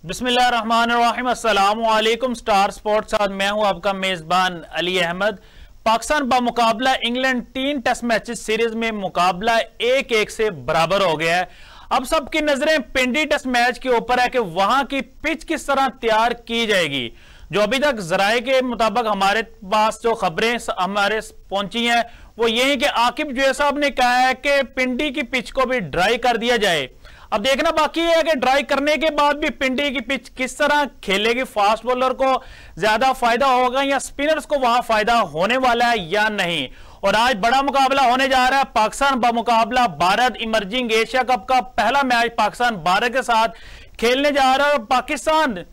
बिस्मिल्लाहिर्रहमानिर्रहीम, अस्सलामु अलैकुम। स्टार स्पोर्ट्स साथ मैं हूं आपका मेजबान अली अहमद। पाकिस्तान बामुकाबला इंग्लैंड 3 टेस्ट मैचेस सीरीज में मुकाबला 1-1 से बराबर हो गया है। अब सबकी नजरें पिंडी टेस्ट मैच के ऊपर है कि वहां की पिच किस तरह तैयार की जाएगी। जो अभी तक जराए के मुताबिक हमारे पास जो खबरें हमारे पहुंची हैं वो ये है कि आकिब जुए साहब ने कहा है कि पिंडी की पिच को भी ड्राई कर दिया जाए। अब देखना बाकी है कि ड्राई करने के बाद भी पिंडी की पिच किस तरह खेलेगी, फास्ट बॉलर को ज्यादा फायदा होगा या स्पिनर्स को वहां फायदा होने वाला है या नहीं। और आज बड़ा मुकाबला होने जा रहा है पाकिस्तान बामुकाबला भारत। इमर्जिंग एशिया कप का पहला मैच पाकिस्तान भारत के साथ खेलने जा रहा है। पाकिस्तान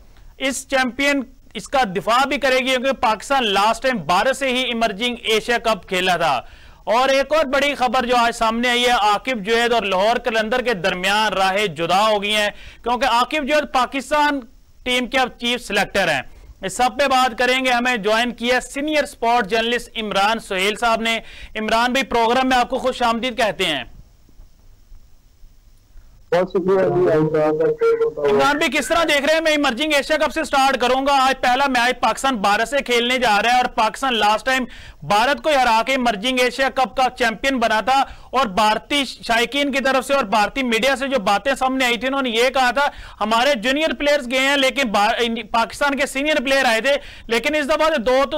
इस चैंपियन इसका दिफा भी करेगी क्योंकि पाकिस्तान लास्ट टाइम भारत से ही इमर्जिंग एशिया कप खेला था। और एक और बड़ी खबर जो आज सामने आई है, आकिब जुएद और लाहौर कलंदर के दरमियान राहें जुदा हो गई हैं क्योंकि आकिब जुएद पाकिस्तान टीम के अब चीफ सिलेक्टर हैं। इस सब पे बात करेंगे। हमें ज्वाइन किया senior sport journalist Imran Suhail साहब ने। इमरान भाई, प्रोग्राम में आपको खुशामदीद कहते हैं। बहुत शुक्रिया। इमरान भाई, किस तरह देख रहे हैं? मैं इमर्जिंग एशिया कप से स्टार्ट करूंगा। आज पहला मैच पाकिस्तान भारत से खेलने जा रहा है और पाकिस्तान लास्ट टाइम भारत को हरा के इमर्जिंग एशिया कप का चैंपियन बना था। और भारतीय शायकीन की तरफ से और भारतीय मीडिया से जो बातें सामने आई थी, उन्होंने ये कहा था हमारे जूनियर प्लेयर्स गए हैं लेकिन पाकिस्तान के सीनियर प्लेयर आए थे। लेकिन इस दफा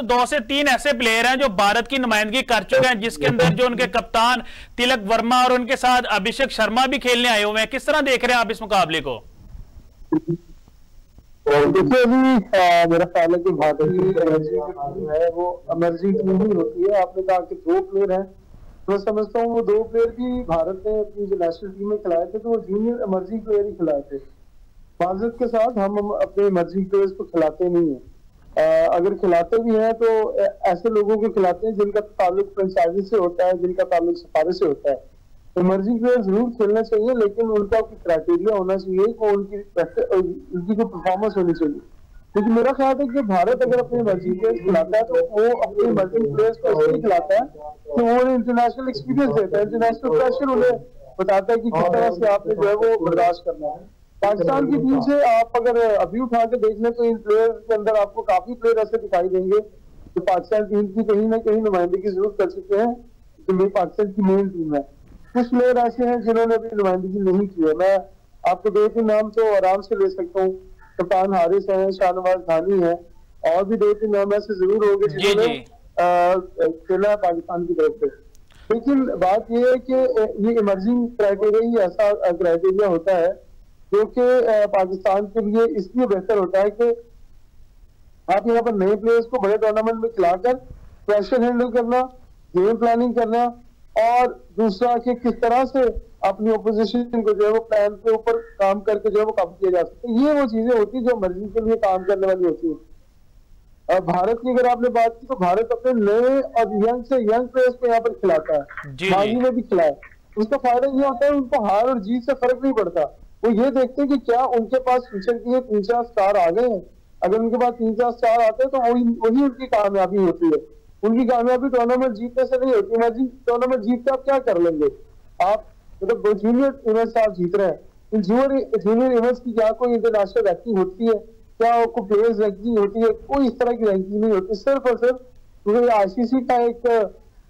दो से तीन ऐसे प्लेयर हैं जो भारत की नुमाइंदगी कर चुके हैं, जिसके अंदर जो उनके कप्तान तिलक वर्मा और उनके साथ अभिषेक शर्मा भी खेलने आए हुए हैं। किस तरह देख रहे हैं आप इस मुकाबले को? देखिए, अभी मेरा ख्याल है कि भारत की टीम है वो इमर्जिंग टीम ही होती है। आपने कहा कि 2 प्लेयर हैं, तो मैं समझता हूँ वो 2 प्लेयर भी भारत ने अपनी जो नेशनल टीम में खिलाए थे तो वो जूनियर इमर्जिंग प्लेयर ही खिलाए थे। माजरत के साथ हम अपने इमर्जिंग प्लेयर्स को खिलाते नहीं है। अगर खिलाते भी हैं तो ऐसे लोगों को खिलाते हैं जिनका ताल्लुक फ्रेंचाइजी से होता है, जिनका ताल्लुक सिफारिश से होता है। इमर्जिंग प्लेयर जरूर खेलना चाहिए लेकिन उनका कोई क्राइटेरिया होना चाहिए कि उनकी कोई परफॉर्मेंस होनी चाहिए। क्योंकि मेरा ख्याल है कि भारत अगर अपने इमर्जिंग प्लेयर्स खिलाता है तो वो अपने इमर्जिंग प्लेयर्स को इसलिए खिलाता है कि वो इंटरनेशनल एक्सपीरियंस देता है, इंटरनेशनल प्रेशर उन्हें बताता है कि किस तरह से आपने जो है वो बर्दाश्त करना है। पाकिस्तान की टीम से आप अगर अभी उठा के देख लें तो इन प्लेयर के अंदर आपको काफी प्लेयर ऐसे दिखाई देंगे जो पाकिस्तान टीम की कहीं ना कहीं नुमाइंदगी जरूर कर चुके हैं, जो मेरी पाकिस्तान की मेन टीम है। कुछ प्लेयर ऐसे हैं जिन्होंने अभी नुमाइंदगी नहीं की है। मैं आपको 2-3 नाम तो आराम से ले सकता हूँ। कप्तान हारिस है, शाहनवाज खानी है, और भी 2-3 नाम ऐसे जरूर होंगे जिन्होंने खेला पाकिस्तान की तरफ से। लेकिन बात यह है कि ये इमर्जिंग क्राइटेरिया ही ऐसा क्राइटेरिया होता है जो कि पाकिस्तान के लिए इसलिए बेहतर होता है कि आप यहाँ पर नए प्लेयर्स को बड़े टूर्नामेंट में खिलाकर प्रेशर हैंडल करना, गेम प्लानिंग करना, और दूसरा कि किस तरह से अपनी ओपोजिशन को जो है वो प्लान के ऊपर काम करके जो है वो काबू किया जा सकता है। ये वो चीजें होती है जो मर्जी के लिए काम करने वाली होती है। भारत की अगर आपने बात की तो भारत अपने नए और यंग से यंग प्लेयर्स को यहाँ पर खिलाता है, माजी में भी खिलाया। उसका फायदा ये होता है उनको हार और जीत से फर्क नहीं पड़ता। वो ये देखते हैं कि क्या उनके पास फ्यूचर के 3-4 स्टार आ गए हैं। अगर उनके पास 3-4 स्टार आते हैं तो वही उनकी कामयाबी होती है। उनकी कामयाबी टूर्नामेंट जीतने से नहीं होती। मैं टूर्नामेंट जीत के आप क्या कर लेंगे? आप मतलब जूनियर इवेंट्स आप जीत रहे हैं, जूनियर इवेंट्स की क्या कोई इंटरनेशनल रैंकिंग होती है? क्या आपको प्लेयर्स रैंकिंग होती है? कोई इस तरह की रैंकिंग नहीं होती। सिर्फ और सिर्फ क्योंकि आईसीसी का एक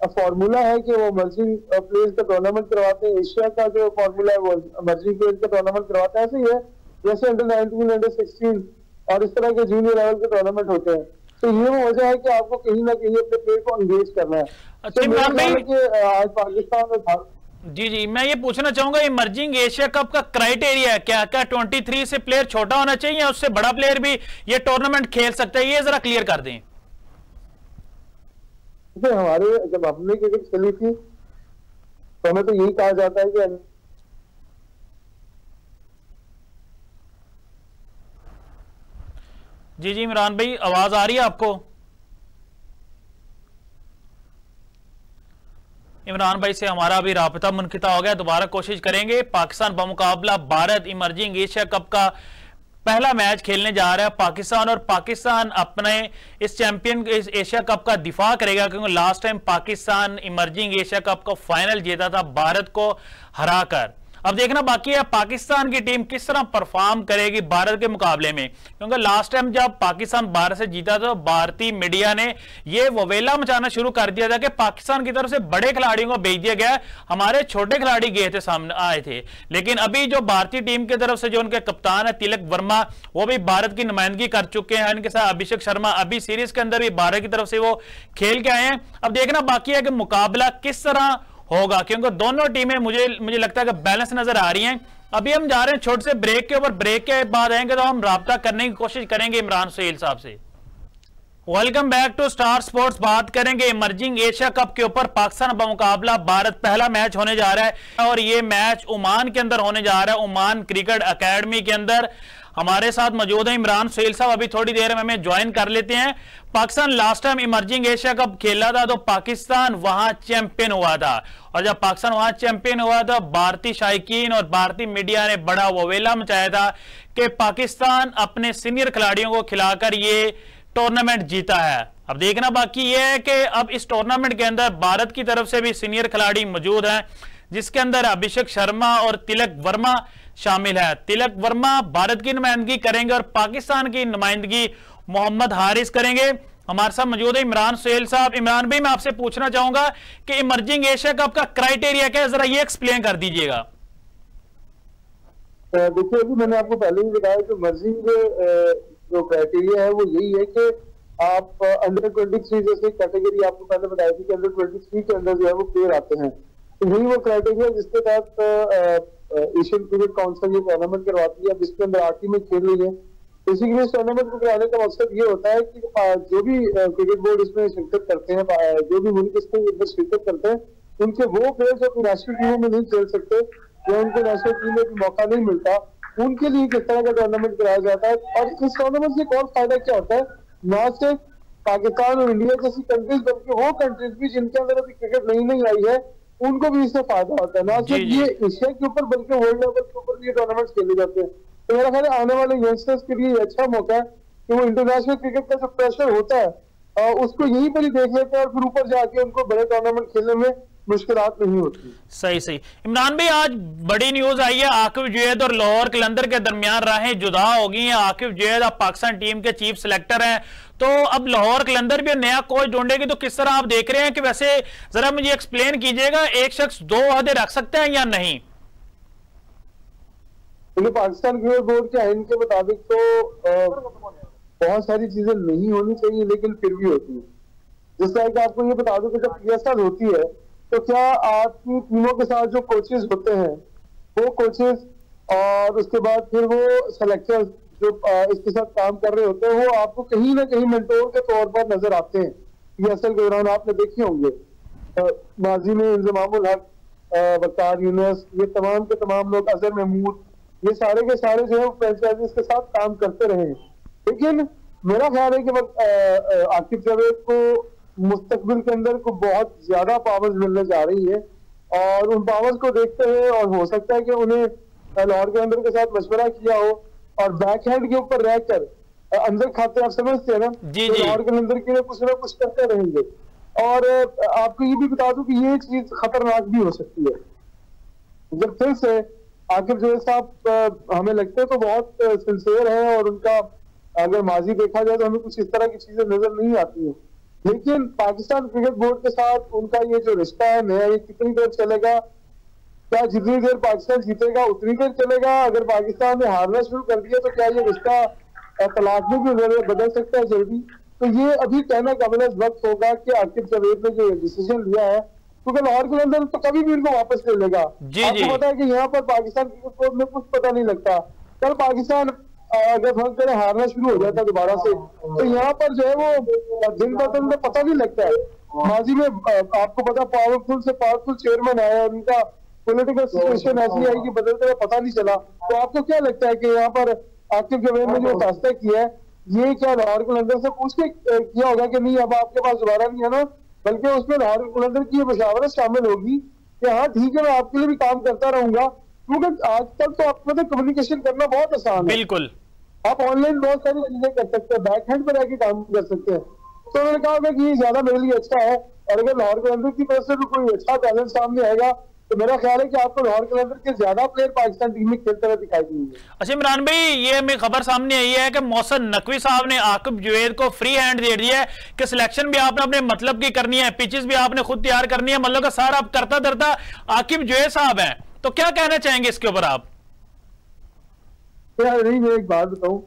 फॉर्मूला है कि वो इमर्जिंग प्लेयर्स का टूर्नामेंट करवाते हैं। एशिया का जो फॉर्मूला है वो इमर्जिंग प्लेयर्स का टूर्नामेंट करवाता है। ऐसे ही है जैसे अंडर-19, अंडर-16 और इस तरह के जूनियर लेवल के टूर्नामेंट होते हैं। तो ये वो वजह है कि आपको कहीं ना कहीं अपने प्लेयर को एंगेज करना है। अच्छा, तो आज पाकिस्तान में जी मैं ये पूछना चाहूंगा, इमर्जिंग एशिया कप का क्राइटेरिया क्या 23 से प्लेयर छोटा होना चाहिए या उससे बड़ा प्लेयर भी ये टूर्नामेंट खेल सकता है? ये जरा क्लियर कर दें। हमारे जब हमने क्रिकेट खेली थी तो हमें तो यही कहा जाता है कि जी इमरान भाई, आवाज आ रही है आपको? इमरान भाई से हमारा अभी राबता मुनक़िता हो गया, दोबारा कोशिश करेंगे। पाकिस्तान बामुकाबला भारत इमर्जिंग एशिया कप का पहला मैच खेलने जा रहा है पाकिस्तान, और पाकिस्तान अपने इस चैंपियन इस एशिया कप का दिफा करेगा क्योंकि last time Pakistan emerging Asia cup का फाइनल जीता था भारत को हराकर। अब देखना बाकी है पाकिस्तान की टीम किस तरह परफॉर्म करेगी भारत के मुकाबले में, क्योंकि लास्ट टाइम जब पाकिस्तान भारत से जीता तो भारतीय मीडिया ने यह ववेला मचाना शुरू कर दिया था कि पाकिस्तान की तरफ से बड़े खिलाड़ियों को भेज दिया गया, हमारे छोटे खिलाड़ी गए थे, सामने आए थे। लेकिन अभी जो भारतीय टीम की तरफ से जो उनके कप्तान है तिलक वर्मा, वो भी भारत की नुमाइंदगी कर चुके हैं, इनके साथ अभिषेक शर्मा अभी सीरीज के अंदर भी भारत की तरफ से वो खेल के आए हैं। अब देखना बाकी है कि मुकाबला किस तरह होगा, क्योंकि दोनों टीमें मुझे लगता है कि बैलेंस नजर आ रही हैं। अभी हम जा रहे हैं छोटे से ब्रेक के ऊपर, ब्रेक के बाद आएंगे तो हम राब्ता करने की कोशिश करेंगे इमरान सुहेल साहब से। Welcome back to Star Sports. बात करेंगे इमर्जिंग एशिया कप के ऊपर पाकिस्तान मुकाबला भारत, पहला मैच होने जा रहा है और ये मैच ओमान के अंदर होने जा रहा है, ओमान क्रिकेट एकेडमी के अंदर। हमारे साथ मौजूद है इमरान सुहेल साहब, अभी थोड़ी देर में हमें ज्वाइन कर लेते हैं। Pakistan last time emerging Asia cup खेला था तो पाकिस्तान वहां चैंपियन हुआ था, और जब पाकिस्तान वहां चैंपियन हुआ था भारतीय शायकीन और भारतीय मीडिया ने बड़ा ववेला मचाया था कि पाकिस्तान अपने सीनियर खिलाड़ियों को खिलाकर ये टूर्नामेंट जीता है। अब देखना बाकी यह है कि अब इस टूर्नामेंट के अंदर भारत की तरफ से भी सीनियर खिलाड़ी मौजूद हैं, जिसके अंदर अभिषेक शर्मा और तिलक वर्मा शामिल है। तिलक वर्मा भारत की नुमाइंदगी करेंगे और पाकिस्तान की नुमाइंदगी मोहम्मद हारिस करेंगे। हमारे साथ मौजूद है इमरान सुहेल साहब। इमरान भाई, मैं आपसे पूछना चाहूंगा कि इमर्जिंग एशिया कप का क्राइटेरिया क्या है, जरा ये एक्सप्लेन कर दीजिएगा। देखिए, अभी मैंने आपको पहले ही बताया कि इमर्जिंग जो क्राइटेरिया है वो यही है कि आप अंडर 23 जैसे कैटेगरी आपको पहले बताई थी कि अंडर 23 के अंदर जो है वो प्लेयर आते हैं, तो यही वो क्राइटेरिया जिसके तहत एशियन क्रिकेट काउंसिल ये टूर्नामेंट करवाती है, जिसके अंदर 8 टीमें खेल रही है। बेसिकली इस टूर्नामेंट को कराने का मकसद ये होता है कि जो भी क्रिकेट बोर्ड इसमें शिरकत करते हैं, जो भी मुल्क इसमें शिरकत करते हैं, उनके वो प्लेयर जो अपनी नेशनल टीमों में नहीं खेल सकते या उनको नेशनल टीम में भी मौका नहीं मिलता, उनके लिए किस तरह का टूर्नामेंट कराया जाता है। और इस टूर्नामेंट से एक और फायदा क्या होता है, न सिर्फ पाकिस्तान और इंडिया जैसी कंट्रीज बल्कि वो कंट्रीज भी जिनके अंदर अभी क्रिकेट नई आई है, उनको भी इससे फायदा होता है। ना सिर्फ ये एशिया के ऊपर बल्कि वर्ल्ड लेवल के ऊपर ये टूर्नामेंट खेले जाते हैं। तो मेरा ख्याल है आने वाले यंगस्टर्स के लिए अच्छा मौका है कि वो इंटरनेशनल क्रिकेट का जो प्रेशर होता है उसको यहीं पर ही देख लेते हैं और फिर ऊपर जाके उनको बड़े टूर्नामेंट खेलने में मुश्किलात नहीं होती। सही। इमरान भाई, आज बड़ी न्यूज आई है, आकिब जुनैद और लाहौर कलंदर के दरमियान राहें जुदा हो गई हैं। आकिब जुनैद अब पाकिस्तान टीम के चीफ सिलेक्टर हैं, तो अब लाहौर कलंदर भी नया कोच ढूंढेगी, तो किस तरह आप देख रहे हैं कि वैसे जरा मुझे एक्सप्लेन कीजिएगा, एक शख्स 2 ओहदे रख सकता है या नहीं? पाकिस्तान क्रिकेट बोर्ड के आइन के मुताबिक तो बहुत सारी चीजें नहीं होनी चाहिए, लेकिन फिर भी होती है। जिस तरह कि आपको ये बता दूं कि जब PSL होती है तो क्या आपकी टीमों के साथ जो कोचेस होते हैं वो कोचेस और उसके बाद फिर वो सेलेक्टर्स जो इसके साथ काम कर रहे होते हैं वो आपको कहीं ना कहीं मेंटोर के तौर पर नजर आते हैं। PSL के दौरान आपने देखे होंगे माजी में इंजमामुल हक, वकार यूनुस, ये तमाम के तमाम लोग, अजहर महमूद, ये सारे के सारे जो है फ्रेंचाइजीज के साथ काम करते रहे हैं। लेकिन मेरा ख्याल है कि आकिब जावेद को मुस्तकबिल के अंदर को बहुत ज्यादा पावर्स मिलने जा रही है और उन पावर्स को देखते हुए और हो सकता है कि उन्हें लाहौर के अंदर के साथ मशवरा किया हो और बैक हैंड के ऊपर रहकर अंदर खाते आप समझते हैं ना, तो लाहौर के अंदर के लिए कुछ ना कुछ करते रहेंगे। और आपको ये भी बता दूं कि ये चीज खतरनाक भी हो सकती है। जब फिर से आकिब जावेद साहब हमें लगते हैं तो बहुत सिंसियर है और उनका अगर माजी देखा जाए तो हमें कुछ इस तरह की चीजें नजर नहीं आती है, लेकिन पाकिस्तान क्रिकेट बोर्ड के साथ उनका ये जो रिश्ता है नया, ये कितनी देर चलेगा? क्या जितनी देर पाकिस्तान जीतेगा उतनी देर चलेगा? अगर पाकिस्तान ने हारना शुरू कर दिया तो क्या ये रिश्ता तलाक में भी बदल सकता है जल्दी? तो ये अभी कहना काबिल वक्त होगा कि आकिब जावेद ने जो डिसीजन लिया है, क्योंकि लाहौर के अंदर तो कभी भी इनको वापस ले लेगा। आपको पता है कि यहाँ पर पाकिस्तान क्रिकेट बोर्ड में कुछ पता नहीं लगता। कल पाकिस्तान अगर फर्ज करें हारना शुरू हो जाता दोबारा से, तो यहाँ पर जो है वो दिन ब दिन में पता नहीं लगता है। माजी में आपको पता पावरफुल से पावरफुल चेयरमैन आया और उनका पॉलिटिकल सिचुएशन ऐसी आई कि बदलते हुए पता नहीं चला। तो आपको क्या लगता है कि यहाँ पर आकिब जावेद ने जो फैसला किया है, ये क्या लाहौर कलंदर से पूछ के किया होगा कि नहीं अब आपके पास दोबारा नहीं है ना, बल्कि उसमें लाहौर कलंदर की मशावरत शामिल होगी कि हाँ ठीक है मैं आपके लिए भी काम करता रहूंगा, क्योंकि आज तक तो आपको तो कम्युनिकेशन करना बहुत आसान है। बिल्कुल, आप ऑनलाइन बहुत सारी चीजें कर सकते हैं, बैक हैंड पर रहकर काम कर सकते हैं। तो उन्होंने कहा कि ये ज्यादा मेरे लिए अच्छा है और अगर लाहौर कलंदर की तरफ से भी कोई अच्छा टैलेंट सामने आएगा तो मेरा ख्याल है कि आपको लाहौर कलंदर के ज्यादा प्लेयर पाकिस्तान टीम में खेलते हुए दिखाई देंगे। अच्छा इमरान भाई, ये हमें खबर सामने आई है कि मोहसिन नकवी साहब ने आकिब जुवैद को फ्री हैंड दे दिया है कि सिलेक्शन भी आपने अपने मतलब की करनी है, पिचेस भी आपने खुद तैयार करनी है, मतलब का सारा आप करता धरता आकिब जुवैद साहब हैं। तो क्या कहना चाहेंगे इसके ऊपर आप? यार नहीं, मैं एक बात बताऊं,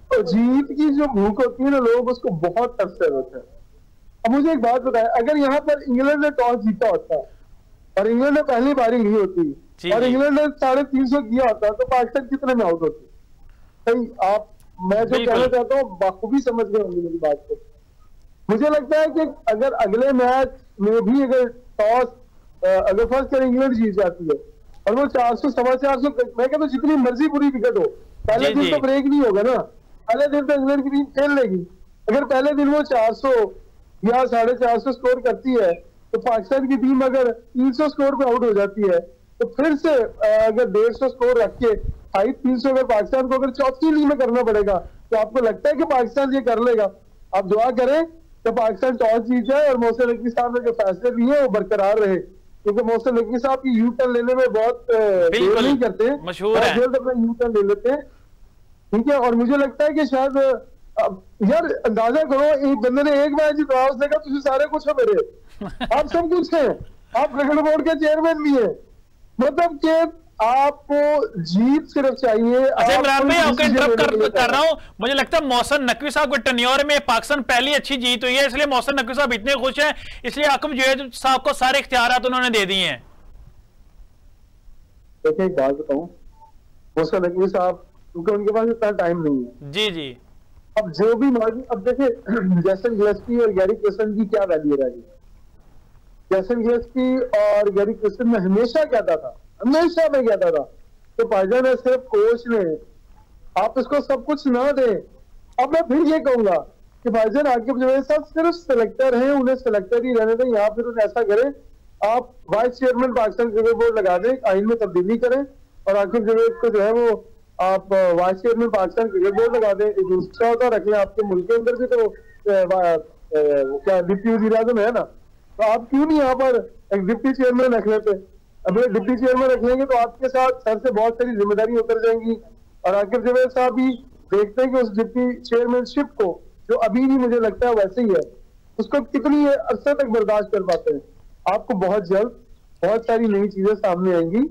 तो जीत की जो भूख होती है ना, लोग उसको बहुत टफ से होते हैं। अब मुझे एक बात बताएं, अगर यहाँ पर इंग्लैंड ने टॉस जीता होता और इंग्लैंड ने पहली बारी ली होती और इंग्लैंड ने 350 किया होता तो पाकिस्तान कितने में आउट होती? सही आप, मैं जो कहना चाहता हूँ बाखूबी समझ गए होंगे मेरी बात को। मुझे लगता है कि अगर अगले मैच में भी अगर टॉस अगर फर्स्ट कर इंग्लैंड जीत जाती है और वो 400 450, मैं कहता हूँ जितनी मर्जी पूरी विकेट हो, पहले दिन तो ब्रेक नहीं होगा ना, पहले दिन तो इंग्लैंड की टीम खेल लेगी। अगर पहले दिन वो 400 या 450 स्कोर करती है तो पाकिस्तान की टीम अगर 300 स्कोर पे आउट हो जाती है तो फिर से अगर 150 स्कोर रख के 300 अगर पाकिस्तान को अगर चौथी इनिंग में करना पड़ेगा तो आपको लगता है कि पाकिस्तान ये कर लेगा? आप दुआ करें कि पाकिस्तान टॉस जीत जाए और मोहसिन नकवी साहब ने जो फैसले लिए वो बरकरार रहे, क्योंकि मोहसिन नकवी साहब की यू टर्न लेने में बहुत देर नहीं करते, जल्द अपना यू टर्न ले लेते हैं। ठीक है, और मुझे लगता है कि शायद यार अंदाजा करो, एक बंदे ने एक मैच जितवा, उसने कहा तुझे सारे कुछ है मेरे, आप सब कुछ है, आप क्रिकेट बोर्ड के चेयरमैन भी है, मतलब कि आपको जीत सिर्फ चाहिए। अच्छा इमरान भाई, आपको इंटरप्ट कर रहा हूं, मुझे लगता है मोहसिन नकवी साहब के टेन्योर में पाकिस्तान पहली अच्छी जीत हुई है, इसलिए मोहसिन नकवी साहब इतने खुश हैं, इसलिए आकिब जुवैद साहब को सारे इख्तियारात उन्होंने दे दिए हैं। देखिए एक बात बताऊं, मोहसिन नकवी साहब क्योंकि उनके पास इतना टाइम नहीं है। जी जी। अब जो भी अब देखिए जैसन गिलेस्पी और गैरी क्रिस्टन की क्या वैल्यू रह गई। जैसन गिलेस्पी और गैरी क्रिस्टन में हमेशा कहता था, हमेशा मैं कहता था तो भाईजान है सिर्फ कोच ने, आप इसको सब कुछ ना दें। अब मैं फिर ये कहूंगा कि भाईजान आकिब जुवैद साहब सिर्फ सिलेक्टर हैं, उन्हें सिलेक्टर ही रहने दें, या फिर उन्हें ऐसा करें आप vice chairman Pakistan cricket board लगा दें, आइन में तब्दीली करें और आकिब जुवैद को जो है वो आप vice chairman Pakistan cricket board लगा दें। एक दूसरा होता रख लें, आपके मुल्क के अंदर भी तो क्या डिप्टी वज़ीर आज़म है ना, तो आप क्यों नहीं यहाँ पर एक डिप्टी चेयरमैन रख लेते? अगर डिप्टी चेयरमैन रख लेंगे तो आपके साथ सर से बहुत सारी जिम्मेदारी उतर जाएंगी और आकिब जुवैद साहब भी देखते हैं कि उस डिप्टी चेयरमैनशिप को जो अभी भी मुझे लगता है वैसे ही है, उसको कितनी अरसे तक बर्दाश्त कर पाते हैं। आपको बहुत जल्द बहुत सारी नई चीजें सामने आएंगी।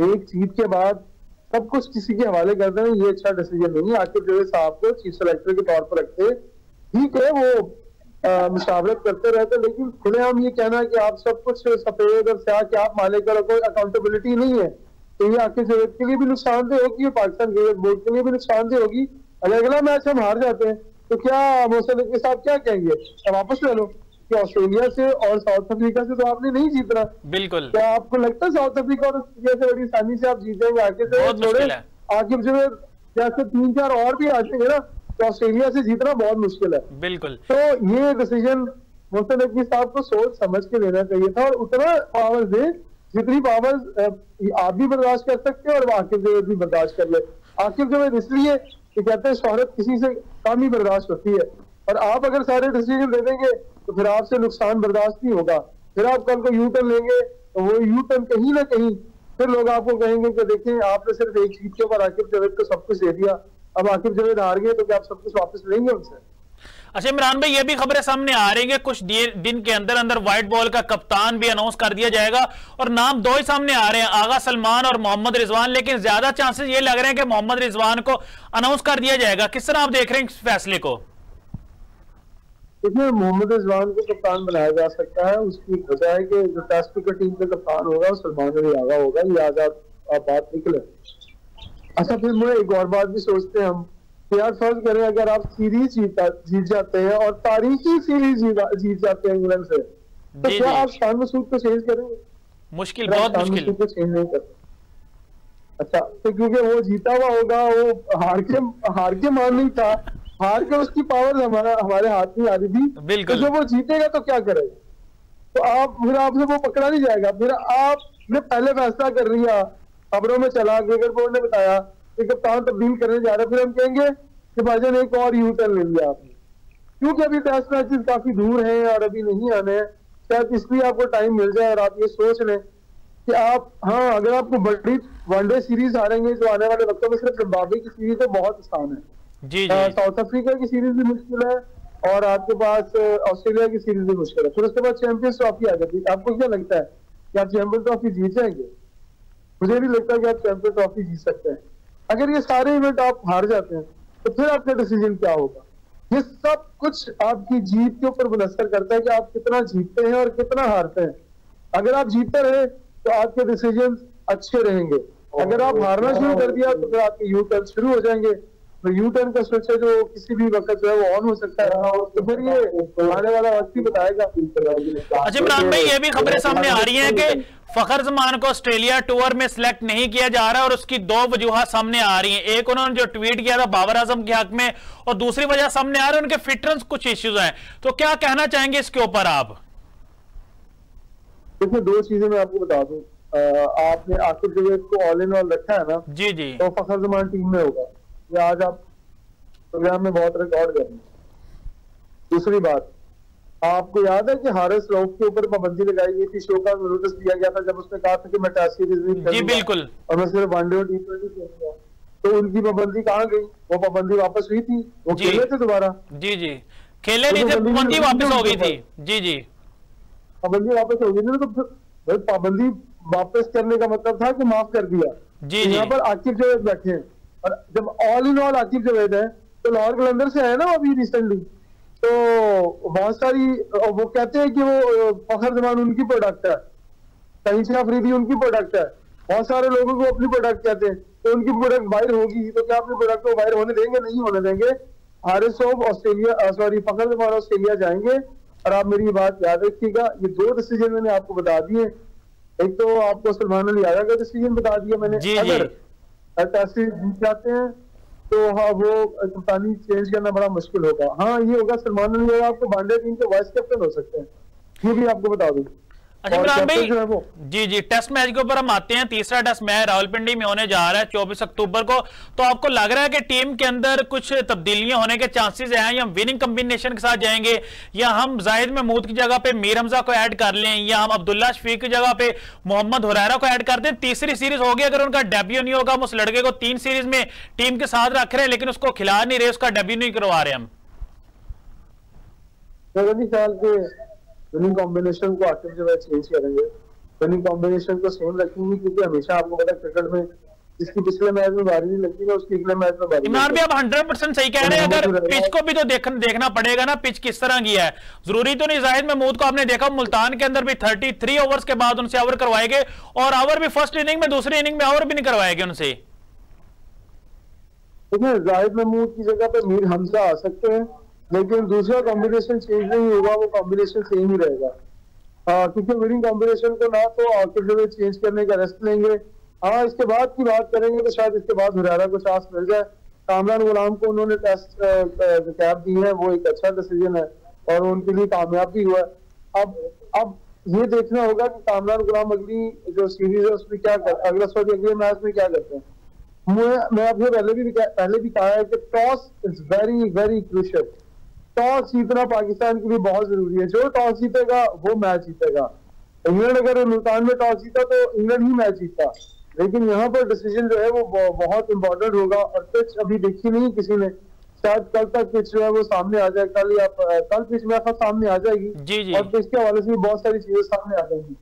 एक जीत के बाद सब कुछ किसी के हवाले कर देना ये अच्छा डिसीजन नहीं है। आकिब जुवैद साहब को चीफ सेलेक्टर के तौर पर रखते, ठीक है वो मुशावरत करते रहते, लेकिन खुलेआम ये कहना कि आप सब कुछ सफेद और स्याह के आप मालिक करो, कोई अकाउंटेबिलिटी नहीं है, तो ये आकिब जुवैद के लिए भी नुकसानदेह होगी और पाकिस्तान क्रिकेट बोर्ड के लिए भी नुकसानदेह होगी। अगर अगला मैच हम हार जाते हैं तो क्या मोहसिन नकवी साहब क्या कहेंगे? अब वापस ले लो कि ऑस्ट्रेलिया से और साउथ अफ्रीका से तो आपने नहीं जीतना। बिल्कुल। क्या आपको लगता है साउथ अफ्रीका और ऑस्ट्रेलिया से बड़ी आसानी से आप जीतेंगे? आकिब जुवैद जैसे 3-4 और भी आ जाएंगे ना तो ऑस्ट्रेलिया से जीतना बहुत मुश्किल है। बिल्कुल। तो ये डिसीजन मोहसिन नकवी साहब को सोच समझ के लेना चाहिए था और उतना पावर दे जितनी पावर आप भी बर्दाश्त कर सकते हैं और आकिब जुवैद भी बर्दाश्त कर ले। आकिब जुवैद इसलिए कि कहते हैं शोहरत किसी से कम ही बर्दाश्त होती है, और आप अगर सारे डिसीजन दे देंगे तो फिर आपसे नुकसान बर्दाश्त नहीं होगा। फिर आप कल को यू टर्न लेंगे तो वो यू टर्न कहीं ना कहीं फिर लोग आपको कहेंगे कि देखें आपने सिर्फ एक जीत के ऊपर आकिब जुवैद को सब कुछ दे दिया, अब आकिब जुवैद हार गए तो क्या आप सब कुछ वापस लेंगे उनसे? अच्छा इमरान भाई, ये भी खबरें सामने आ रही है कुछ दिन के अंदर अंदर व्हाइट बॉल का कप्तान भी अनाउंस कर दिया जाएगा और नाम दो ही सामने आ रहे हैं, आगा सलमान और मोहम्मद रिजवान, लेकिन ज्यादा चांसेस ये लग रहे हैं कि मोहम्मद रिजवान को अनाउंस कर दिया जाएगा। किस तरह आप देख रहे हैं इस फैसले को? देखिए मोहम्मद रिजवान को कप्तान बनाया जा सकता है, उसकी वजह है कि जो टेस्ट क्रिकेट टीम का कप्तान होगा वो सलमान अली आगा होगा, ये आजाद बात निकले। अच्छा फिर मुझे एक और बात भी सोचते हैं हम कि यार फर्ज करें अगर आप सीरीज जीत जाते हैं और तारीखी सीरीज जीत जाते हैं इंग्लैंड से, तो क्या आप शान मसूद को चेंज करेंगे? मुश्किल, बहुत मुश्किल। को चेंज नहीं कर। अच्छा तो क्योंकि वो जीता हुआ होगा, वो हार के मान नहीं था, हार के उसकी पावर हमारे हाथ में आ रही थी, तो जब वो जीतेगा तो क्या करेगा? तो फिर आपसे वो पकड़ा नहीं जाएगा। फिर आपने पहले फैसला कर लिया, खबरों में चला, क्रिकेट बोर्ड ने बताया कि कप्तान तब्दील करने जा रहा है, फिर हम कहेंगे कि भाईजान एक और यू टर्न ले लिया आपने, क्योंकि अभी टेस्ट मैचेस काफी दूर हैं और अभी नहीं आने हैं, शायद इसलिए आपको टाइम मिल जाए और आप ये सोच लें कि आप, हाँ, अगर आपको बड़ी वनडे सीरीज हारेंगे जो आने वाले वक्तों में, सिर्फ जिम्बाब्वे की सीरीज तो बहुत आसान है, जी जी साउथ अफ्रीका की सीरीज भी मुश्किल है, और आपके पास ऑस्ट्रेलिया की सीरीज भी मुश्किल है, फिर उसके बाद चैंपियंस ट्रॉफी आ जाती है। आपको क्या लगता है कि आप चैंपियंस ट्रॉफी जीत जाएंगे? मुझे नहीं लगता कि आप चैंपियंस ट्रॉफी जीत सकते हैं। अगर ये सारे इवेंट आप हार जाते हैं तो फिर आपका डिसीजन क्या होगा? ये सब कुछ आपकी जीत के ऊपर मुनसर करता है कि आप कितना जीतते हैं और कितना हारते हैं। अगर आप जीतते रहे तो आपके डिसीजन अच्छे रहेंगे, अगर आप हारना शुरू कर दिया तो फिर आपके यू टर्न शुरू हो जाएंगे। तो यू टर्न का स्विच है जो किसी भी वक्त जो है वो ऑन हो सकता है, तो फिर ये आने वाला वक्त ही बताएगा। अच्छा इमरान भाई, ये भी खबरें सामने आ रही हैं कि फखर जमान को ऑस्ट्रेलिया टूर में सिलेक्ट नहीं किया जा रहा है, और उसकी दो वजूहत सामने आ रही हैं। एक, उन्होंने जो ट्वीट किया था बाबर आजम के हक में, और दूसरी वजह सामने आ रही है उनके फिटनेस कुछ इश्यूज हैं। तो क्या कहना चाहेंगे इसके ऊपर आप? देखिए, दो चीजें मैं आपको बता दूं। आपने आकिब जवेद को ऑल इन ऑल रखा है ना, जी जी, तो फखर जमान टीम में होगा। ये आज आप प्रोग्राम में बहुत रिकॉर्ड कर रहे हैं। दूसरी बात, आपको याद है कि हारिस रऊफ के ऊपर पाबंदी लगाई गई थी, शो का नोटिस दिया गया था जब उसने कहा था कि मैं टेस्ट सीरीज नहीं जी खेलूंगा बिल्कुल, और मैं सिर्फ वनडे और टी20 खेलूंगा। तो उनकी पाबंदी कहाँ गई? वो पाबंदी वापस हुई थी, वो जी। खेले थे दोबारा। जी जी, खेले नहीं थे, पाबंदी वापस हो गई थी। जी जी, पाबंदी वापस हो गई थी, तो फिर पाबंदी वापस करने का मतलब था कि माफ कर दिया। जी तो जी, यहाँ पर आकिब जवेद बैठे हैं, और जब all in all Aqib Javed है तो लाहौर कलंदर से है ना अभी रिसेंटली, तो बहुत सारी वो कहते हैं कि वो फखर जमान उनकी प्रोडक्ट है, तनीषा अफरीदी उनकी प्रोडक्ट है, बहुत सारे लोगों को अपनी प्रोडक्ट कहते हैं। तो उनकी प्रोडक्ट बाहर होगी तो क्या अपनी प्रोडक्ट को बाहर होने देंगे? नहीं होने देंगे। हारिस रऊफ ऑस्ट्रेलिया, सॉरी, फखर जमान ऑस्ट्रेलिया जाएंगे। और आप मेरी बात याद रखिएगा, ये दो डिसीजन मैंने आपको बता दिए। एक तो आपको सलमान अली आगा का डिसीजन बता दिया मैंने, जी, अगर टेस्ट सीरीज जीत जाते हैं तो हाँ, वो कप्तानी चेंज करना बड़ा मुश्किल होगा। हाँ, ये होगा सलमान अली आपको वनडे टीम के वाइस कैप्टन हो सकते हैं, ये भी आपको बता दूं। अच्छा इमरान भाई, जी जी, टेस्ट मैच के ऊपर हम आते हैं। तीसरा टेस्ट मैच रावलपिंडी में होने जा रहा है 24 अक्टूबर को। तो आपको लग रहा है कि टीम के अंदर कुछ तब्दीलियां होने के चांसेस हैं, या हम विनिंग कॉम्बिनेशन के साथ जाएंगे, या हम जाहिद महमूद की जगह पे मीर हमजा को ऐड कर लें, या हम अब्दुल्ला शफीक की जगह पे मोहम्मद हुरैरा को ऐड कर दें? तीसरी सीरीज होगी, अगर उनका डेब्यू नहीं होगा, हम उस लड़के को 3 सीरीज में टीम के साथ रख रहे हैं लेकिन उसको खिला नहीं रहे, उसका डेब्यू नहीं करवा रहे हम। मेरे ख्याल से विनिंग कॉम्बिनेशन को आखिर जो है चेंज करेंगे, विनिंग कॉम्बिनेशन को सेम रखेंगे, क्योंकि हमेशा आपको पता है क्रिकेट में जिसकी पिछले मैच में बारी नहीं लगती है उसकी अगले मैच में बारी। इमरान भी आप 100% सही कह रहे हैं। अगर पिच को भी तो देखना पड़ेगा ना, पिच किस तरह की है। जरूरी तो नहीं, जाहिद महमूद को आपने देखा मुल्तान के अंदर भी 33 ओवर्स के बाद उनसे ओवर करवाएंगे, और ओवर भी फर्स्ट इनिंग में, दूसरी इनिंग में ओवर भी नहीं करवाएंगे उनसे। देखिए, जाहिद महमूद की जगह पर मीर हमजा आ सकते हैं, लेकिन दूसरा कॉम्बिनेशन चेंज नहीं होगा, वो कॉम्बिनेशन सेम ही रहेगा। क्योंकि विनिंग कॉम्बिनेशन को ना तो आखिर जो चेंज करने का रेस्ट लेंगे। हाँ, इसके बाद की बात करेंगे तो शायद इसके बाद हुरैरा को चांस मिल जाए। कामरान गुलाम को उन्होंने टेस्ट कैप दी है, वो एक अच्छा डिसीजन है और उनके लिए कामयाब भी हुआ। अब ये देखना होगा कि कामरान गुलाम अगली जो सीरीज है उसमें क्या कर, अगले मैच में क्या करते हैं। मैं आपसे पहले भी कहा है कि toss is very very crucial. Toss जीतना पाकिस्तान के लिए बहुत जरूरी है। जो टॉस जीतेगा वो मैच जीतेगा। इंग्लैंड अगर मुल्तान में टॉस जीता तो इंग्लैंड ही मैच जीता, लेकिन यहाँ पर डिसीजन जो है वो बहुत इंपॉर्टेंट होगा। और पिच अभी देखी नहीं किसी ने, शायद कल तक पिच जो है वो सामने आ जाए। कल पिच मेरे ख्याल सामने आ जाएगी जी जी। और पिच के हवाले से भी बहुत सारी चीजें सामने आ जाएंगी।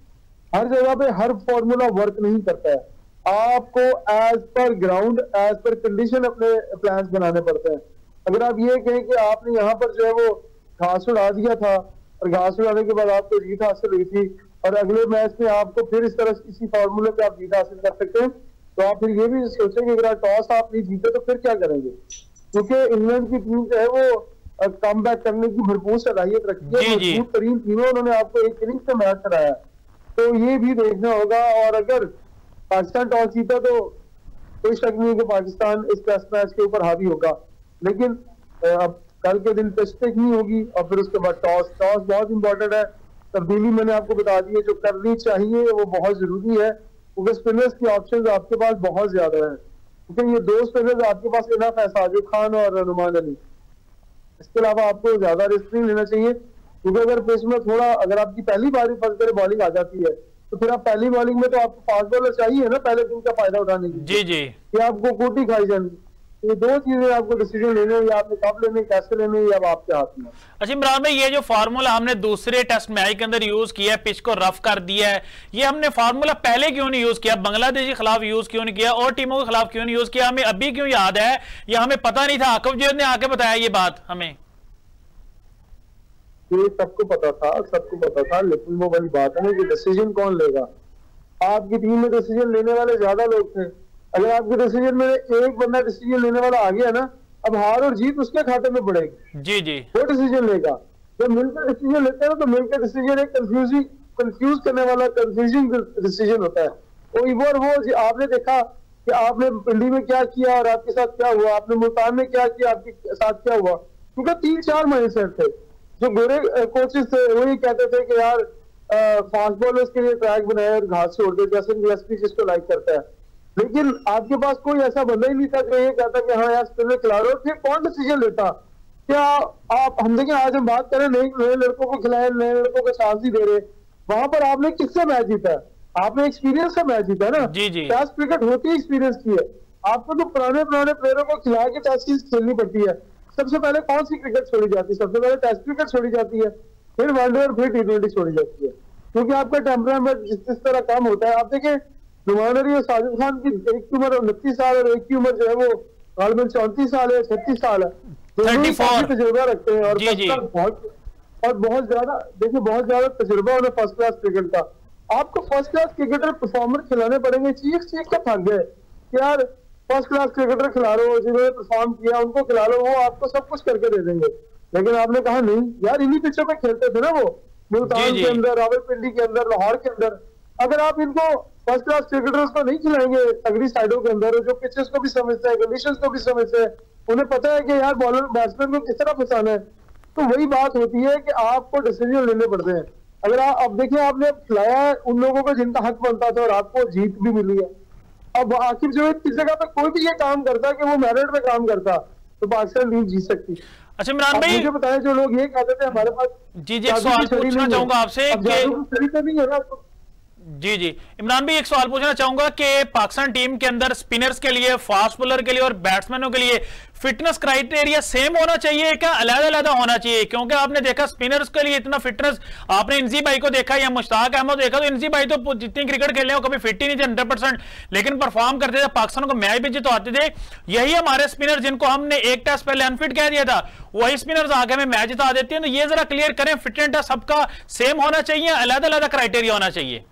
हर जगह पे हर फॉर्मूला वर्क नहीं करता है। आपको as per ground, as per condition अपने प्लान्स बनाने पड़ते हैं। अगर आप ये कहें कि आपने यहाँ पर जो है वो घास उड़ा दिया था और घास उड़ाने के बाद आपको जीत हासिल हुई थी और अगले मैच में आपको फिर इस तरह इसी फॉर्मूले पे आप जीत हासिल कर सकते हैं, तो आप फिर ये भी सोचेंगे अगर टॉस आप नहीं जीते तो फिर क्या करेंगे। क्योंकि इंग्लैंड की टीम जो है वो कम बैक करने की भरपूर सलाहियत रखती है। मजबूत तरीन टीम है, उन्होंने आपको एक इनिंग से मैच कराया, तो ये भी देखना होगा। और अगर पाकिस्तान टॉस जीता तो कोई शक नहीं है कि पाकिस्तान इस टेस्ट मैच के ऊपर हावी होगा, लेकिन अब कल के दिन टेस्टिंग नहीं होगी और फिर उसके बाद टॉस बहुत इंपॉर्टेंट है। तब्दीली मैंने आपको बता दी है, जो करनी चाहिए वो बहुत जरूरी है, क्योंकि स्पिनर्स की ऑप्शंस आपके पास बहुत ज्यादा है। क्योंकि ये दो स्पिनर्स आपके पास इनफ है, साजिद खान और नुमान अली। इसके अलावा आपको ज्यादा रिस्क नहीं लेना चाहिए, क्योंकि अगर पिच में थोड़ा, अगर आपकी पहली बार फर्स्ट करे बॉलिंग आ जाती है तो फिर आप पहली बॉलिंग में तो आपको फास्ट बॉलर चाहिए ना पहले दिन का फायदा उठाने के लिए। जी जी, कि आपको कोटी खाई जानी। ये दो चीजें आपको डिसीजन लेने हैं, या आपने कब लेने, कैसे लेने, या अब आपके हाथ में। अच्छा इमरान भाई, ये जो फार्मूला हमने दूसरे टेस्ट मैच के अंदर यूज किया, पिच को रफ कर दिया है, ये हमने फार्मूला पहले क्यों नहीं यूज किया? बांग्लादेश के खिलाफ यूज क्यों नहीं किया और टीमों के खिलाफ क्यों नहीं यूज किया? हमें अभी क्यों याद है, या हमें पता नहीं था? आकिब जी ने आके बताया ये बात हमें। ये सबको पता था, लेकिन वो वाली बात है ना कि डिसीजन कौन लेगा। आपकी टीम में डिसीजन लेने वाले ज्यादा लोग थे। अगर आपके डिसीजन में एक बंदा डिसीजन लेने वाला आ गया ना, अब हार और जीत उसके खाते में पड़ेगी। जी जी, वो डिसीजन लेगा। जब मिलकर डिसीजन लेते हैं तो मिलकर डिसीजन एक कंफ्यूज करने वाला कंफ्यूजिंग डिसीजन होता है। वो आपने देखा कि आपने पिंडी में क्या किया और आपके साथ क्या हुआ, आपने मुल्तान में क्या किया, आपके साथ क्या हुआ। क्योंकि 3-4 माइंडसेट थे। जो गोरे कोचेस थे वो ये कहते थे कि यार फास्ट बॉलर्स के लिए ट्रैक बनाए और घास छोड़ दे, जैसे गिलस्पी जिसको लाइक करता है। लेकिन आपके पास कोई ऐसा बंदा ही नहीं था जो ये कहता कि हाँ यार स्पिनर खिला रहे हो। फिर कौन डिसीजन लेता? क्या आप हम देखें, आज हम बात करें नए लड़कों को खिलाए, नए लड़कों को चांस नहीं दे रहे। वहां पर आपने किससे मैच जीता है? आपने एक्सपीरियंस से मैच जीता है ना। जी जी, टेस्ट क्रिकेट होती है एक्सपीरियंस की है। आपको तो पुराने प्लेयरों को खिला के टेस्ट खेलनी पड़ती है। सबसे पहले कौन सी क्रिकेट छोड़ी जाती है? सबसे पहले टेस्ट क्रिकेट छोड़ी जाती है, फिर वनडे और फिर T20 छोड़ी जाती है। क्योंकि आपका टेम्परामेंट जिस तरह कम होता है। आप देखें नुमान अली और साजिद खान की एक की उम्र 29 साल और एक की उम्र जो है वो गालबन 34 साल है, 36 साल है। तजुर्बा रखते हैं और बहुत ज्यादा देखिए, बहुत ज्यादा तजुर्बा उन्हें फर्स्ट क्लास क्रिकेट का। आपको फर्स्ट क्लास क्रिकेटर परफॉर्मर खिलाने पड़ेंगे। चीख का थक गए यार, फर्स्ट क्लास क्रिकेटर खिला लो, जिन्होंने परफॉर्म किया उनको खिला लो, वो आपको सब कुछ करके दे देंगे। लेकिन आपने कहा नहीं यार, इन्हीं पिचों पे खेलते थे ना वो, मुल्तान के अंदर, रावलपिंडी के अंदर, लाहौर के अंदर। अगर आप इनको फर्स्ट क्लास क्रिकेटर्स को नहीं खिलाएंगे तगड़ी साइडों के अंदर, जो पिचेस को भी समझते हैं, कंडीशंस को भी समझते हैं, उन्हें पता है कि यार बॉलर बैट्समैन को किस तरह फंसाना है, तो वही बात होती है कि आपको डिसीजन लेने पड़ते हैं। अगर अब देखिए, आपने खिलाया है उन लोगों को जिनका हक बनता था और आपको जीत भी मिली है। अब आखिर जो इस जगह पे कोई भी ये काम करता कि वो मेरिट पे काम करता तो पाकिस्तान टीम जीत सकती। अच्छा इमरान भाई, मुझे बताया जो लोग ये कहते थे हमारे पास जी जी, एक सवाल पूछना चाहूंगा आपसे जी जी इमरान भाई, एक सवाल पूछना चाहूंगा कि पाकिस्तान टीम के अंदर स्पिनर्स के लिए, फास्ट बॉलर के लिए और बैट्समैनों के लिए फिटनेस क्राइटेरिया सेम होना चाहिए क्या अलग-अलग होना चाहिए? क्योंकि आपने देखा स्पिनर्स के लिए इतना फिटनेस, आपने इंजी भाई को देखा या मुश्ताक अहमद देखा, तो इंजी भाई तो जितनी क्रिकेट खेले कभी फिट ही नहीं थे 100%, लेकिन परफॉर्म करते थे, पाकिस्तान को मैच भी जितवाते थे। यही हमारे स्पिनर जिनको हमने एक टेस्ट पहले अनफिट कह दिया था, वही स्पिनर्स आगे में मैच जिता देते हैं। तो ये जरा क्लियर करें, फिटनेस सबका सेम होना चाहिए, अलग-अलग क्राइटेरिया होना चाहिए?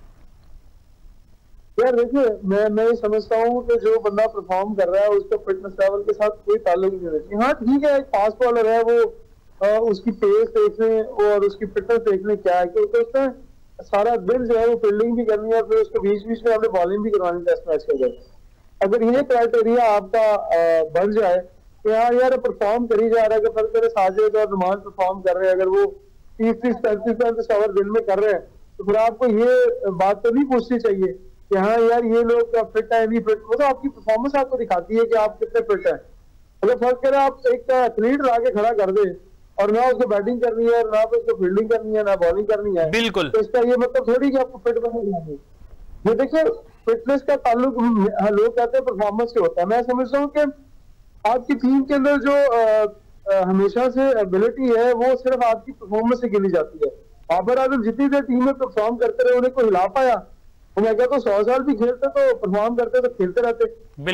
यार देखिए, मैं ये समझता हूँ कि जो बंदा परफॉर्म कर रहा है उसका फिटनेस लेवल के साथ कोई ताल्लुक नहीं रहती। हाँ ठीक है, एक फास्ट बॉलर है, वो उसकी पेस देखने और उसकी फिटनेस देखने क्या है, क्योंकि उसने सारा दिन जो है वो फील्डिंग भी करनी है, फिर उसके बीच बीच में आपने बॉलिंग भी करवानी टेस्ट मैच के अंदर। अगर ये क्राइटेरिया आपका बन जाए कि हाँ यार परफॉर्म करी जा रहा है, कि फिर तेरे साजिद और नुमान परफॉर्म कर रहे हैं, अगर वो 30-35 ओवर दिन में कर रहे हैं, तो फिर आपको ये बात तो नहीं पूछनी चाहिए कि हाँ यार ये लोग फिट है नहीं फिट। वो तो आपकी परफॉर्मेंस आपको दिखाती है कि आप कितने फिट हैं। अगर फर्क करें आप एक एथलीट लाके खड़ा कर दे और ना उसको बैटिंग करनी है, ना उसको फील्डिंग करनी है, ना बॉलिंग करनी है, बिल्कुल, तो इसका ये मतलब थोड़ी कि आपको फिट बने। ये देखिए, फिटनेस का ताल्लुक लोग कहते हैं परफॉर्मेंस से होता है। मैं समझता हूँ कि आपकी टीम के अंदर जो हमेशा से एबिलिटी है वो सिर्फ आपकी परफॉर्मेंस से गिनी जाती है। बाबर आजम जितनी देर टीम में परफॉर्म करते रहे, उन्हें कोई हिला पाया? तो मैं कहता हूँ 100 साल भी खेलते तो परफॉर्म करते तो खेलते रहते।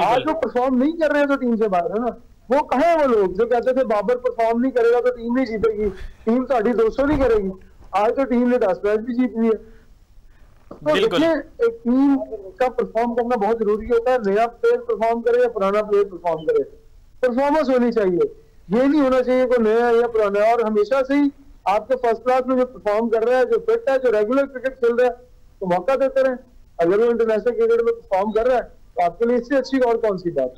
आज जो परफॉर्म नहीं कर रहे हैं तो टीम से बाहर है ना, वो कहाँ है वो लोग जो कहते थे बाबर परफॉर्म नहीं करेगा तो टीम नहीं जीतेगी, टीम साड़ी 200 नहीं करेगी। आज तो टीम ने 10 मैच भी जीत लिए। तो देखिए, एक टीम का परफॉर्म करना बहुत जरूरी होता है। नया प्लेयर परफॉर्म करे या पुराना प्लेयर परफॉर्म करे, परफॉर्मेंस होनी चाहिए। ये नहीं होना चाहिए कोई नया या पुराना। और हमेशा से ही आपके फर्स्ट क्लास में जो परफॉर्म कर रहा है, जो फिट है, जो रेगुलर क्रिकेट खेल रहा है, तो मौका देते रहे। अगर वो इंटरनेशनल क्रिकेट में परफॉर्म कर रहा है तो आपके लिए इससे अच्छी और कौन सी बात।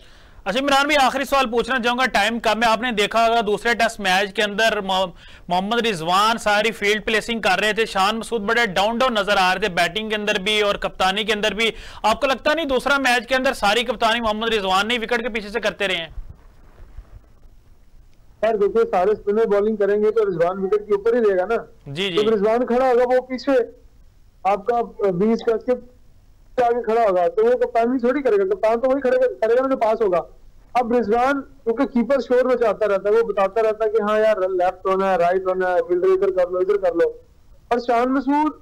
अच्छा इमरान भाई, आखिरी सवाल पूछना चाहूंगा, टाइम कम है। आपने देखा होगा दूसरे टेस्ट मैच के अंदर मोहम्मद रिजवान सारी फील्ड प्लेसिंग कर रहे थे, शान मसूद बड़े डाउन नजर आ रहे थे बैटिंग के अंदर भी और कप्तानी के अंदर भी। आपको लगता नहीं दूसरा मैच के अंदर सारी कप्तानी मोहम्मद रिजवान ने विकेट के पीछे से करते रहे हैं? यार देखिए, सारे स्पिनर बॉलिंग करेंगे तो रिजवान विकेट के ऊपर ही रहेगा ना। जी जी, तो रिजवान खड़ा होगा वो पीछे। आपका 20 का स्किप आगे खड़ा होगा, तो वो कप्तानी थोड़ी करेगा, कप्तान तो वही करेगा ना जो पास होगा। अब रिजवान क्योंकि कीपर शोर में चाहता रहता है, वो बताता रहता है कि हाँ यार लेफ्ट होना है, राइट होना है, फील्डर इधर कर लो, इधर कर लो। और शान मसूद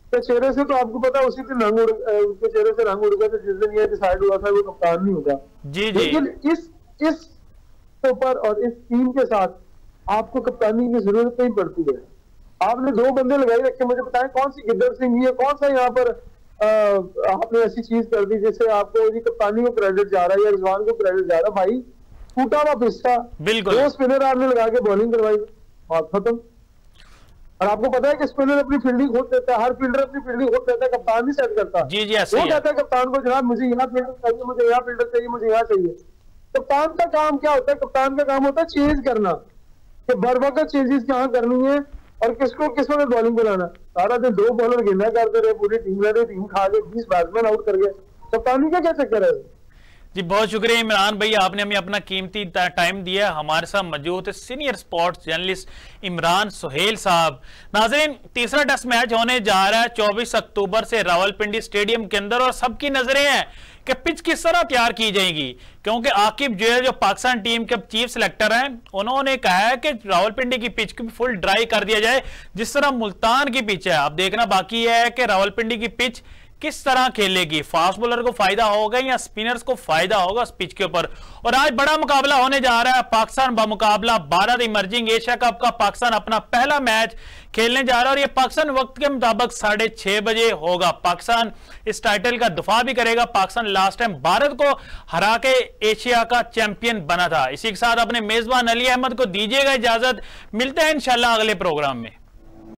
के चेहरे से तो आपको पता है उसी दिन उनके चेहरे से रंग उड़ गया था जिस दिन ये डिसाइड हुआ था वो कप्तान नहीं होगा। जी। लेकिन इस ऊपर और इस टीम के साथ आपको कप्तानी की जरूरत नहीं पड़ती है। आपने 2 बंदे लगाए रखे, मुझे बताएं कौन सी गिद्दर सिंह है, कौन सा यहाँ पर आपने ऐसी चीज कर दी जिससे आपको जी कप्तानी को क्रेडिट जा रहा है या रिजवान को क्रेडिट जा रहा है। भाई टूटा हुआ पिस्ता, बिल्कुल 2 स्पिनर आपने लगा के बॉलिंग करवाई, बात खत्म। और आपको पता है कि स्पिनर अपनी फील्डिंग खुद देता है, हर फील्डर अपनी फील्डिंग खुद देता है, कप्तान नहीं सेट करता। जी वो कहता है कप्तान को जनाब मुझे यहाँ फील्डर चाहिए, मुझे यहाँ फील्डर चाहिए, मुझे यहाँ चाहिए। कप्तान का काम क्या होता है? कप्तान का काम होता है चेंज करना, कि बर वक्त चेंजेस कहाँ करनी है और किसको किस वक्त बॉलिंग बनाना। सारा दिन 2 बॉलर गेंदा करते रहे, पूरी टीम लड़े, टीम खा गए, 20 बैट्समैन आउट कर गए, कप्तानी का क्या चक्कर है? जी बहुत शुक्रिया इमरान भाई, आपने हमें अपना कीमती टाइम दिया। हमारे साथ मौजूद है senior sports journalist Imran Suhail साहब। नाज़रीन, तीसरा टेस्ट मैच होने जा रहा है 24 अक्टूबर से रावलपिंडी स्टेडियम के अंदर, और सबकी नजरें हैं कि पिच किस तरह तैयार की जाएगी, क्योंकि आकिब जो है जो पाकिस्तान टीम के चीफ सिलेक्टर हैं, उन्होंने कहा है कि रावलपिंडी की पिच को फुल ड्राई कर दिया जाए जिस तरह मुल्तान की पिच है। अब देखना बाकी है कि रावलपिंडी की पिच किस तरह खेलेगी, फास्ट बॉलर को फायदा होगा या स्पिनर्स को फायदा होगा उस पिच के ऊपर। और आज बड़ा मुकाबला होने जा रहा है पाकिस्तान बामुकाबला भारत इमर्जिंग एशिया कप का। पाकिस्तान अपना पहला मैच खेलने जा रहा है और ये पाकिस्तान वक्त के मुताबिक 6:30 बजे होगा। पाकिस्तान इस टाइटल का दफा भी करेगा। पाकिस्तान लास्ट टाइम भारत को हरा के एशिया का चैंपियन बना था। इसी के साथ अपने मेजबान अली अहमद को दीजिएगा इजाजत, मिलते हैं इंशाल्लाह अगले प्रोग्राम में।